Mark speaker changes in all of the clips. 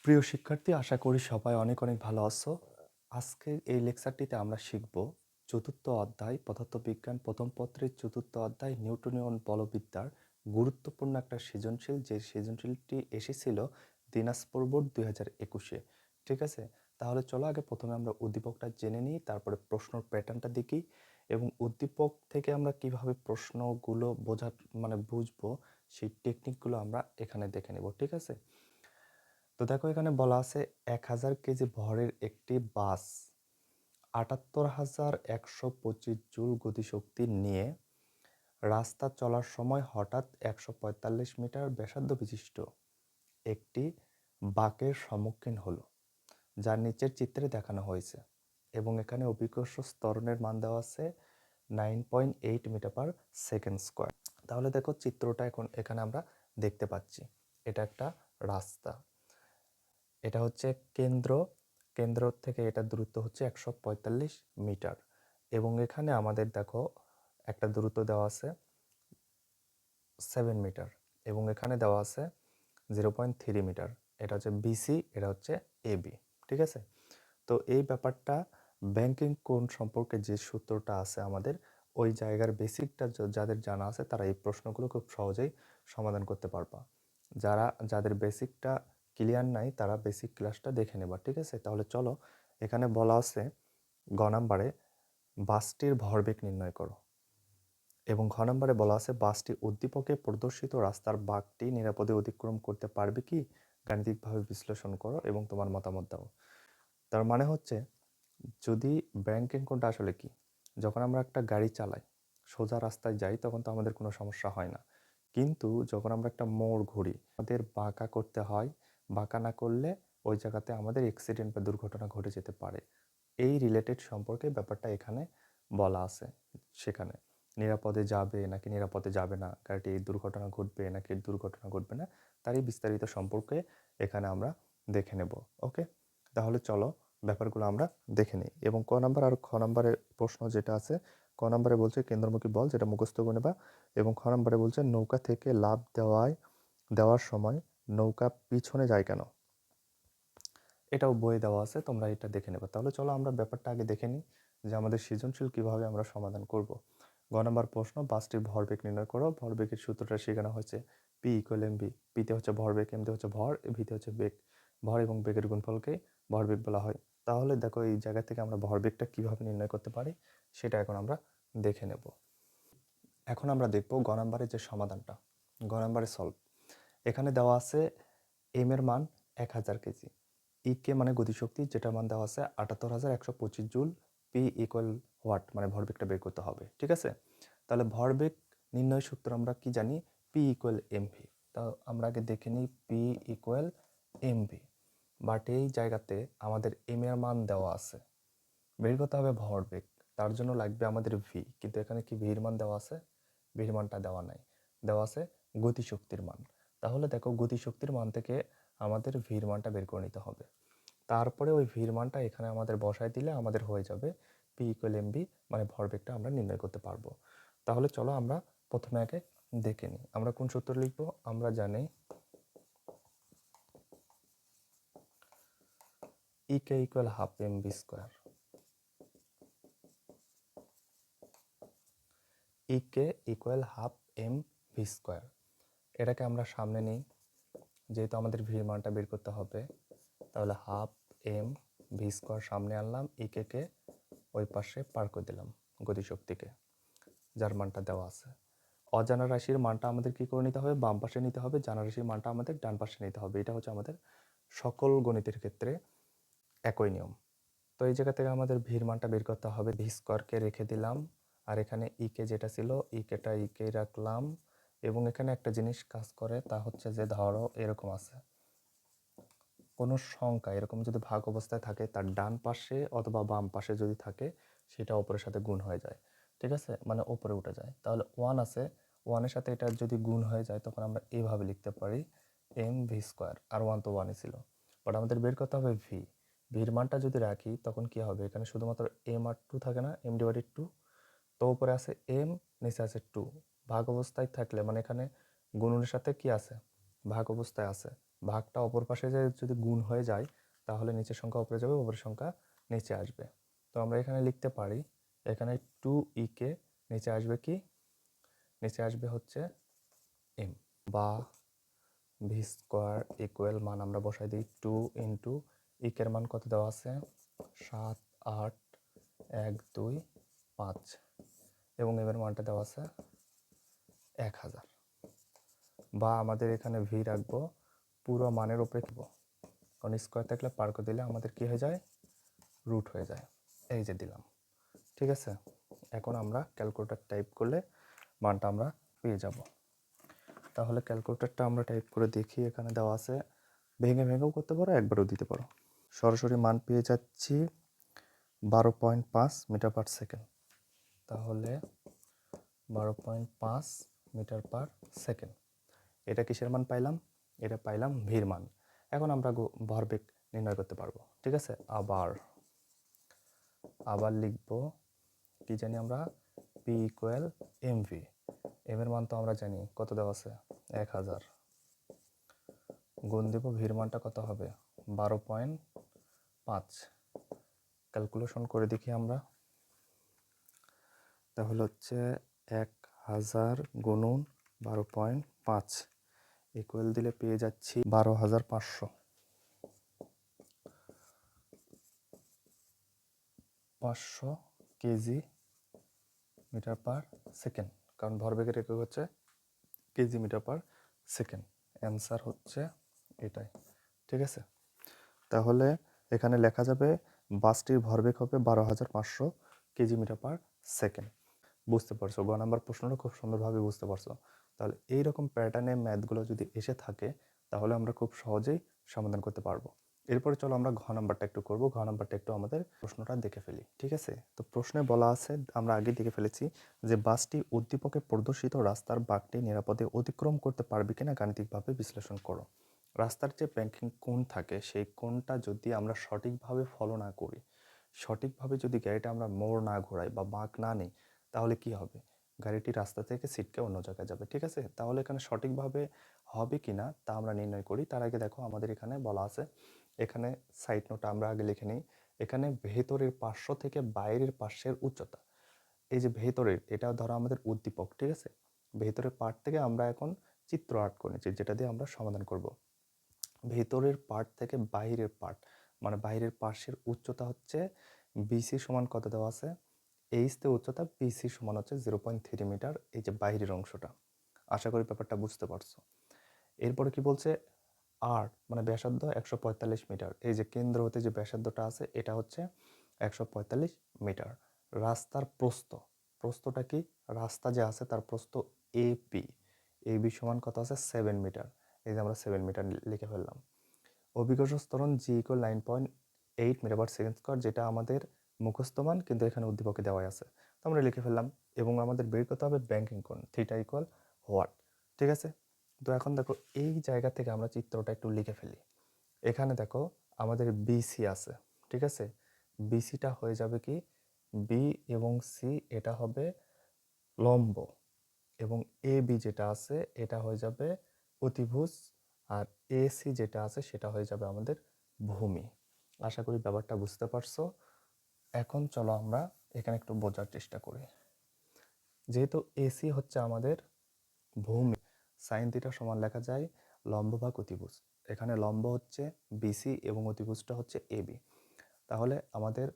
Speaker 1: প্রিয় শিক্ষার্থী, আশা করি সবাই অনেক অনেক ভালো আছো। আজকের এই লেকচারটিতে আমরা শিখব চতুর্থ অধ্যায় পদার্থবিজ্ঞান প্রথম পত্রের চতুর্থ অধ্যায় নিউটনীয় বলবিদ্যার গুরুত্বপূর্ণ একটা সৃজনশীল, যে সৃজনশীলটি এসেছিল দিনাজপুর বোর্ড 2021-এ। ঠিক আছে, তাহলে চলো আগে প্রথমে আমরা উদ্দীপকটা জেনে নিই, তারপরে প্রশ্নের প্যাটার্নটা দেখি এবং উদ্দীপক থেকে আমরা কিভাবে প্রশ্নগুলো বুঝবো সেই টেকনিকগুলো আমরা এখানে দেখে নেব। ঠিক আছে, তো দেখো এখানে বলা আছে 1000 কেজি ভরের একটি বাস 78,125 জুল গতিশক্তি নিয়ে রাস্তা চলার সময় হঠাৎ 145 মিটার ব্যাসার্ধ বিশিষ্ট একটি বাঁকের সম্মুখীন হলো, যার নিচের চিত্রে দেখানো হয়েছে, এবং এখানে অভিকর্ষ ত্বরণের মান দেওয়া আছে 9.8 মিটার পার সেকেন্ড স্কোয়ার। তাহলে দেখো চিত্রটা এখানে আমরা দেখতে পাচ্ছি, এটা একটা রাস্তা, এটা হচ্ছে কেন্দ্র থেকে এটা দূরত্ব হচ্ছে 145 মিটার, এবং এখানে আমাদের দেখো একটা দূরত্ব দেওয়া আছে 7 মিটার, এবং এখানে দেওয়া আছে 0.3 মিটার। এটা হচ্ছে বিসি, এটা হচ্ছে এবি। ঠিক আছে, তো এই ব্যাপারটা ব্যাংকিং কোণ সম্পর্কে যে সূত্রটা আছে আমাদের, ওই জায়গার বেসিকটা যাদের জানা আছে তারা এই প্রশ্নগুলো খুব সহজেই সমাধান করতে পারবা। যাদের বেসিকটা ক্লিয়ার নাই তারা বেসিক ক্লাসটা দেখে নেবা। ঠিক আছে, তাহলে চলো, এখানে বলা আছে গ নাম্বারে বাসটির ভরবেগ নির্ণয় করো, এবং ঘ নম্বরে বলা আছে বাসটি উদ্দীপকে প্রদর্শিত রাস্তার বাঁকটি নিরাপদে অতিক্রম করতে পারবে কি, গাণিতিকভাবে বিশ্লেষণ করো এবং তোমার মতামত দাও। তার মানে হচ্ছে, যদি ব্যাংকিং কোণটা আসলে কি, যখন আমরা একটা গাড়ি চালাই সোজা রাস্তায় যাই তখন তো আমাদের কোনো সমস্যা হয় না, কিন্তু যখন আমরা একটা মোড় ঘুরি আমাদের বাঁকা করতে হয়, বাঁকা না করলে ওই জায়গাতে আমাদের অ্যাক্সিডেন্ট বা দুর্ঘটনা ঘটে যেতে পারে। এই রিলেটেড সম্পর্কে ব্যাপারটা এখানে বলা আছে। সেখানে নিরাপদে যাবে নাকি নিরাপদে যাবে না, গাড়িটি দুর্ঘটনা ঘটবে নাকি দুর্ঘটনা ঘটবে না, তারই বিস্তারিত সম্পর্কে এখানে আমরা দেখে নেব। ওকে, তাহলে চলো ব্যাপারগুলো আমরা দেখে নিই। এবং ক নাম্বার আর খ নাম্বারের প্রশ্ন যেটা আছে, ক নাম্বারে বলছে কেন্দ্রমুখী বল, যেটা মুখস্থ করে নেবা, এবং খ নাম্বারে বলছে নৌকা থেকে লাফ দেওয়ার সময় নৌকা পিছনে যায় কেন, এটাও বইয়ে দেওয়া আছে, তোমরা এটা দেখে নেবে। তাহলে চলো আমরা ব্যাপারটা আগে দেখে নিই যে আমাদের সৃজনশীল কিভাবে আমরা সমাধান করব। গ নম্বর প্রশ্ন, বাসটির ভরবেগ নির্ণয় করো। ভরবেগের সূত্রটা শেখানো হয়েছে পি ইকুয়াল এম ভি। পিতে হচ্ছে ভরবেগ, এমতে হচ্ছে ভর, ভিতে হচ্ছে বেগ। ভর এবং বেগের গুণফলকে ভরবেগ বলা হয়। তাহলে দেখো এই জায়গা থেকে আমরা ভরবেগটা কিভাবে নির্ণয় করতে পারি সেটা এখন আমরা দেখে নেব। এখন আমরা দেখব গ নম্বরের যে সমাধানটা, গ নম্বরে সলভ। এখানে দেওয়া আছে এম এর মান 1000 কেজি, ই কে মানে গতিশক্তি, যেটার মান দেওয়া আছে 78,125 জুল, পি ইকুয়াল হোয়াট মানে ভরবেগটা বের করতে হবে। ঠিক আছে, তাহলে ভরবেগ নির্ণয় সূত্র আমরা কি জানি, পি ইকুয়াল এম ভি। তা আমরা আগে দেখে নিই P equal M V, but এই জায়গাতে আমাদের এম এর মান দেওয়া আছে, বের করতে হবে ভরবেগ, তার জন্য লাগবে আমাদের ভি, কিন্তু এখানে কি ভির মান দেওয়া আছে, ভির মানটা দেওয়া নাই, দেওয়া আছে গতিশক্তির মান। তাহলে দেখো গতিশক্তির মান থেকে আমাদের ভির মানটা বের করে নিতে হবে, তারপরে ওই ভির মানটা এখানে আমাদের বসায় দিলে আমাদের হয়ে যাবে পি ইকুয়াল এম ভি, মানে ভরবেগটা আমরা নির্ণয় করতে পারবো। তাহলে চলো আমরা প্রথমে আগে দেখে নিই আমরা কোন সূত্র লিখবো। আমরা জানি E K equal half M V square, E K equal half M V square. এটাকে আমরা সামনে নিই, যেহেতু আমাদের ভির মানটা বের করতে হবে, তাহলে হাফ এম ভি স্কোয়ার সামনে আনলাম, কে ওই পাশে পার করে দিলাম গতিশক্তিকে, যার মানটা দেওয়া আছে। অজানা রাশির মানটা আমাদের কি করে নিতে হবে, বাম পাশে নিতে হবে, জানা রাশির মানটা আমাদের ডান পাশে নিতে হবে। এটা হচ্ছে আমাদের সকল গণিতের ক্ষেত্রে একই নিয়ম। তো এই জায়গা থেকে আমাদের ভির মানটা বের করতে হবে, ভি স্কোয়ারকে রেখে দিলাম, আর এখানে কে যেটা ছিল কেটা কে রাখলাম, এবং এখানে একটা জিনিস কাজ করে, তা হচ্ছে যে ধরো এরকম আছে কোনো সংখ্যা, এরকম যদি ভাগ অবস্থায় থাকে তার ডান পাশে অথবা বাম পাশে যদি থাকে সেটা ওপরের সাথে গুণ হয়ে যায়। ঠিক আছে, মানে ওপরে উঠে যায়। তাহলে ওয়ান আছে, ওয়ানের সাথে এটা যদি গুণ হয়ে যায় তখন আমরা এইভাবে লিখতে পারি এম ভি স্কোয়ার, আর ওয়ান তো ওয়ানই ছিল, বাট আমাদের বের করতে হবে ভি। ভির মানটা যদি রাখি তখন কি হবে, এখানে শুধুমাত্র এম আর টু থাকে না, এম ডিভাইডেড টু, তো উপরে আছে এম, নিচে আছে 2, ভাগ অবস্থায় থাকলে মানে এখানে গুণনের সাথে কি আছে, ভাগ অবস্থায় আছে, ভাগটা অপর পাশে যদি গুণ হয়ে যায় তাহলে নিচের সংখ্যা উপরে যাবে, উপরের সংখ্যা নিচে আসবে। তো আমরা এখানে লিখতে পারি, এখানে 2e কে নিচে আসবে কি, নিচে আসবে হচ্ছে m, বা ভি স্কোয়ার ইকুয়াল মান আমরা বসাই দিই 2 ইন্টু ইকের মান কত দেওয়া আছে 7 8 1 2 5 এবং এর মানটা দেওয়া আছে 1000, বা আমাদের এখানে ভি রাখবো পুরো মানের উপরে কি, কারণ স্কোয়ার থাকলে পার করে দিলে আমাদের কি হয়ে যায়, রুট হয়ে যায়। এই যে দিলাম, ঠিক আছে। এখন আমরা ক্যালকুলেটর টাইপ করলে মানটা আমরা পেয়ে যাব। তাহলে ক্যালকুলেটরটা আমরা টাইপ করে দেখি, এখানে দেওয়া আছে, ভেঙে ভেঙেও করতে পারো, একবারও দিতে পারো। সরাসরি মান পেয়ে যাচ্ছি 12.5 মিটার পার সেকেন্ড। তাহলে 12.5 মিটার পার সেকেন্ড, এটা কিসের মান পাইলাম, এটা পাইলাম ভির মান। এখন আমরা ভরবেগ নির্ণয় করতে পারবো, ঠিক আছে। আবার লিখব কি জানি আমরা, P equal M V, M এর মান তো আমরা জানি কত দেওয়া আছে 1000, গুণ দেব ভির মানটা কত হবে 12.5, ক্যালকুলেশন করে দেখি আমরা। তাহলে হচ্ছে 1000 গুণন 12.5 ইকুয়াল দিলে পেয়ে যাচ্ছি 12,500 কেজি মিটার পার সেকেন্ড, কারণ ভরবেগের একক হচ্ছে kg metre per second. Answer হচ্ছে এটাই, ঠিক আছে। তাহলে এখানে লেখা যাবে বাসটির ভরবেগ হবে 12,500 কেজি মিটার পার সেকেন্ড। বুঝতে পারছো, গ নাম্বার প্রশ্নটা খুব সুন্দরভাবে বুঝতে পারছো। তাহলে এইরকম প্যাটার্নে ম্যাথগুলো যদি এসে থাকে তাহলে আমরা খুব সহজেই সমাধান করতে পারবো। এরপরে চলো আমরা ঘ নাম্বারটা একটু করব, ঘ নাম্বারটা একটু আমাদের প্রশ্নটা দেখে ফেলি, ঠিক আছে। তো প্রশ্নে বলা আছে, আমরা আগে দেখে ফেলেছি, যে বাসটি উদ্দীপকে প্রদর্শিত রাস্তার বাঁকটি নিরাপদে অতিক্রম করতে পারবে কিনা গাণিতিকভাবে বিশ্লেষণ করো। রাস্তার যে ব্যাংকিং কোণ থাকে সেই কোণটা যদি আমরা সঠিকভাবে ফলো না করি, সঠিকভাবে যদি গাড়িটা আমরা মোড় না ঘোরাই বা বাঁক না নিই, তাহলে কি হবে, গাড়িটি রাস্তা থেকে ছিটকে অন্য জায়গায় যাবে, ঠিক আছে। তাহলে এখানে সঠিকভাবে হবে কিনা তা আমরা নির্ণয় করি। তার আগে দেখো আমাদের এখানে বলা আছে, এখানে সাইড নোট আমরা আগে লিখে নিই, এখানে ভেতরের পার্শ্ব থেকে বাইরের পার্শ্বের উচ্চতা, এই যে ভেতরের, এটা ধরো আমাদের উদ্দীপক, ঠিক আছে। ভেতরের পার্ট থেকে আমরা এখন চিত্র আর্ট করে নিচ্ছি, যেটা দিয়ে আমরা সমাধান করব। ভেতরের পার্ট থেকে বাইরের পার্ট, মানে বাইরের পার্শ্বের উচ্চতা হচ্ছে বিসি সমান কত দেওয়া আছে, এইচ তে উচ্চতা, বিসি সমান হচ্ছে 0.3 মিটার, এই যে বাইরের অংশটা। আশা করি ব্যাপারটা বুঝতে পারছো। এরপরে কি বলছে, আর মানে ব্যাসার্ধ 145 মিটার, এই যে কেন্দ্র হতে যে ব্যাসার্ধটা আছে এটা হচ্ছে 145 মিটার। রাস্তার প্রস্থ, প্রস্থটা কি, রাস্তা যে আছে তার প্রস্থ এপি, এবি সমান কত আছে 7 মিটার, এই যে আমরা 7 মিটার লিখে ফেললাম। অভিকর্ষ ত্বরণ G equal 9.8 metre per second square, যেটা আমাদের মুখস্থ মান কিন্তু এখানে উদ্দীপকে দেওয়া আছে, তো আমরা লিখে ফেললাম। এবং আমাদের বের করতে হবে ব্যাংকিং কোণ, থিটা ইকুয়াল হোয়াট, ঠিক আছে। তো এখন দেখো এই জায়গা থেকে আমরা চিত্রটা একটু লিখে ফেলি। এখানে দেখো আমাদের বিসি আছে, ঠিক আছে। বিসিটা হয়ে যাবে কি, বি এবং সি এটা হবে লম্ব, এবং এ বি যেটা আছে এটা হয়ে যাবে অতিভুজ, আর এসি যেটা আছে সেটা হয়ে যাবে আমাদের ভূমি। আশা করি ব্যাপারটা বুঝতে পারছো। এখন চলো আমরা এখানে একটু বোঝার চেষ্টা করি। যেহেতু এসি হচ্ছে আমাদের ভূমি, সাইন থিটা সমান লেখা যায় লম্ব ভাগ অতিভুজ। এখানে লম্ব হচ্ছে বিসি এবং অতিভুজটা হচ্ছে এবি। তাহলে আমাদের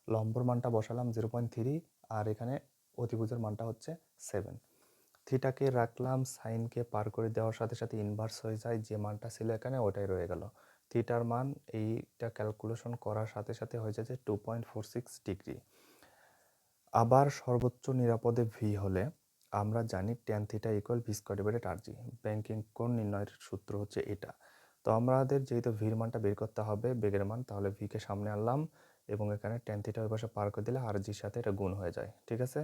Speaker 1: লম্বর মানটা বসালাম 0.3, আর এখানে অতিভুজের মানটা হচ্ছে 7। থিটাকে রাখলাম, সাইনকে পার করে দেওয়ার সাথে সাথে ইনভার্স হয়ে যায়, যে মানটা ছিল এখানে ওটাই রয়ে গেল। থিটার মান এইটা ক্যালকুলেশন করার সাথে সাথে হয়ে যায় যে 2.46 ডিগ্রি। আবার সর্বোচ্চ নিরাপদে ভি হলে আমরা জানি tan theta equal V square divided R G. Banking কোণ নির্ণয়ের সূত্র হচ্ছে এটা। তো আমাদের যেহেতু ভির মানটা বের করতে হবে, বেগের মান, তাহলে ভিকে সামনে আনলাম এবং এখানে ট্যান থিটা ওই পাশে পার করে দিলে আর জির সাথে এটা গুণ হয়ে যায়, ঠিক আছে।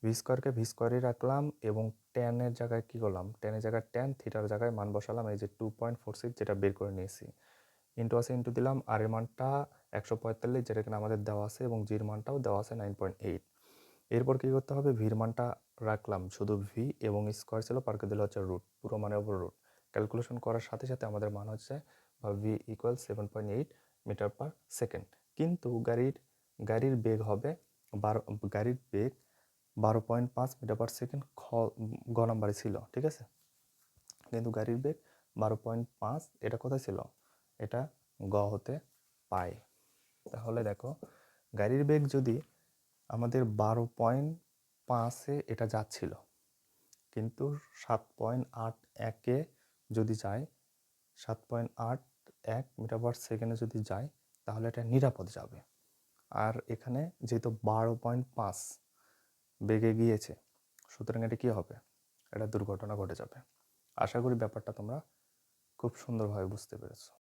Speaker 1: ভি স্কোয়ারকে ভি স্কোয়ারই রাখলাম এবং ট্যানের জায়গায় কি করলাম, ট্যানের জায়গায় ট্যান, থিটার জায়গায় মান বসালাম, এই যে 2.46 যেটা বের করে নিয়েছি, ইন্টু আছে ইন্টু দিলাম, আর এর মানটা 145 যেটা এখানে আমাদের দেওয়া আছে, এবং জির মানটাও দেওয়া আছে 9.8। এরপর কি করতে হবে, ভির মানটা রাখলাম শুধু ভি, এবং স্কোয়ার ছিল পার করে দিলে হচ্ছে রুট, পুরো মানে ওপর রুট, ক্যালকুলেশন করার সাথে সাথে আমাদের মান হচ্ছে V equal 7.8 metre per second. কিন্তু গাড়ির বেগ হবে গাড়ির বেগ 12.5 মিটার পার সেকেন্ড গ নাম্বারে ছিল, ঠিক আছে। কিন্তু গাড়ির বেগ 12.5 এটা কোথায় ছিল, এটা গ হতে পায়। তাহলে দেখো গাড়ির বেগ যদি আমাদের 12.5-এ এটা যাচ্ছিল, কিন্তু 7.81-এ যদি যায়, 7.81 মিটার পার সেকেন্ডে যদি যায়, তাহলে এটা নিরাপদ যাবে। আর এখানে যেহেতু 12.5 বেগে গিয়েছে, সুতরাং এটা কী হবে, এটা দুর্ঘটনা ঘটে যাবে। আশা করি ব্যাপারটা তোমরা খুব সুন্দরভাবে বুঝতে পেরেছো।